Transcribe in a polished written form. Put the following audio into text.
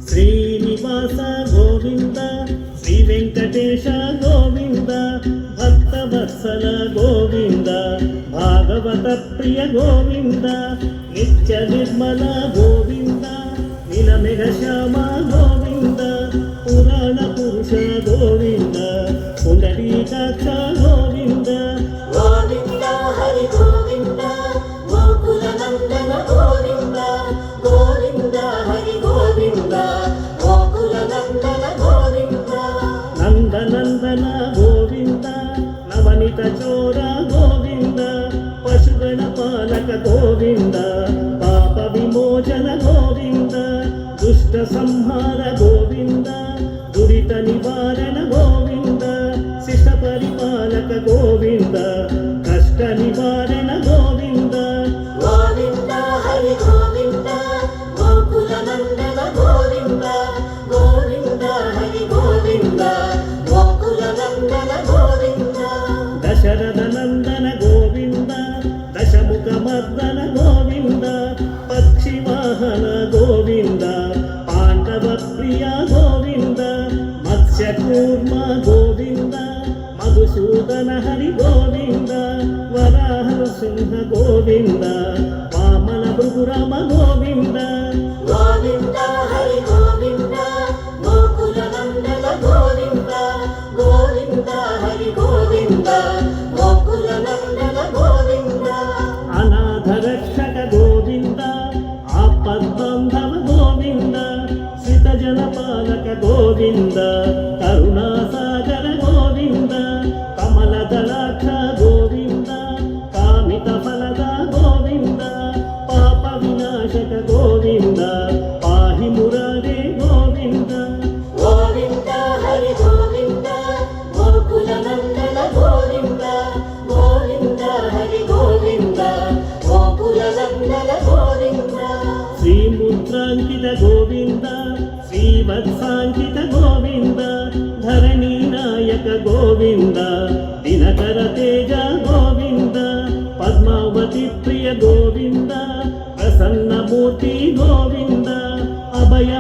శ్రీనివాస గోవింద, శ్రీ వెంకటేశ గోవింద, భక్తవత్సల గోవింద, భాగవత ప్రియ గోవింద, నిత్య నిర్మల గోవింద, నిలమెఘ శ్యామ గోవింద, పురాణ పురుష గోవింద, పుండరీకాక్ష గోవింద. గోవింద హరి గోవింద, గోకుల నందన గోవింద, గోవింద హరి గోవింద, గోకుల నందన గోవింద. నందనందన గోవింద, నవనిత చోర గోవింద, పశుగణ పాలక గోవింద, పాప విమోచన గోవింద, దుష్ట సంహార గోవింద, దురిత నివారణ గోవింద, శిష్ట పరిపాలక గోవింద, కష్ట నివారణ గోవింద. గోవింద హరి గోవింద, గోకుల నందన గోవింద, గోవింద హరి గోవింద, గోకుల నందన గోవింద. దశరథ నందన గోవింద, దశముఖ మర్దన గోవింద, పక్షి వాహన గోవింద, పాండవ ప్రియ గోవింద, మత్స్య కూర్మ గోవింద, మధుసూదన హరి గోవింద, వరాహ సింహ గోవింద, వామన భృగురామ గోవింద. గోవింద హరి గోవింద, గోకుల నందన గోవింద, గోవింద హరి గోవింద, గోకుల నందన గోవింద. అనాథ రక్షక గోవింద, ఆపద్బాంధవ గోవింద, శ్రిత జనపాలక గోవింద, కరుణాసాగర గోవింద, కమల దళాక్ష గోవింద, కామిత ఫలద గోవింద, పాప వినాశక గోవింద, పాహి మురారే గోవింద. గోవింద హరి గోవింద, గోకుల నందన గోవింద, గోవింద హరి గోవింద, గోకుల నందన గోవింద. శ్రీముద్రాంకిత గోవింద, శ్రీవత్సాంకిత గోవింద, ధరణీ నాయక గోవింద, దినకర తేజ గోవింద, పద్మావతి ప్రియ గోవింద, ప్రసన్నమూర్తి గోవింద, అభయ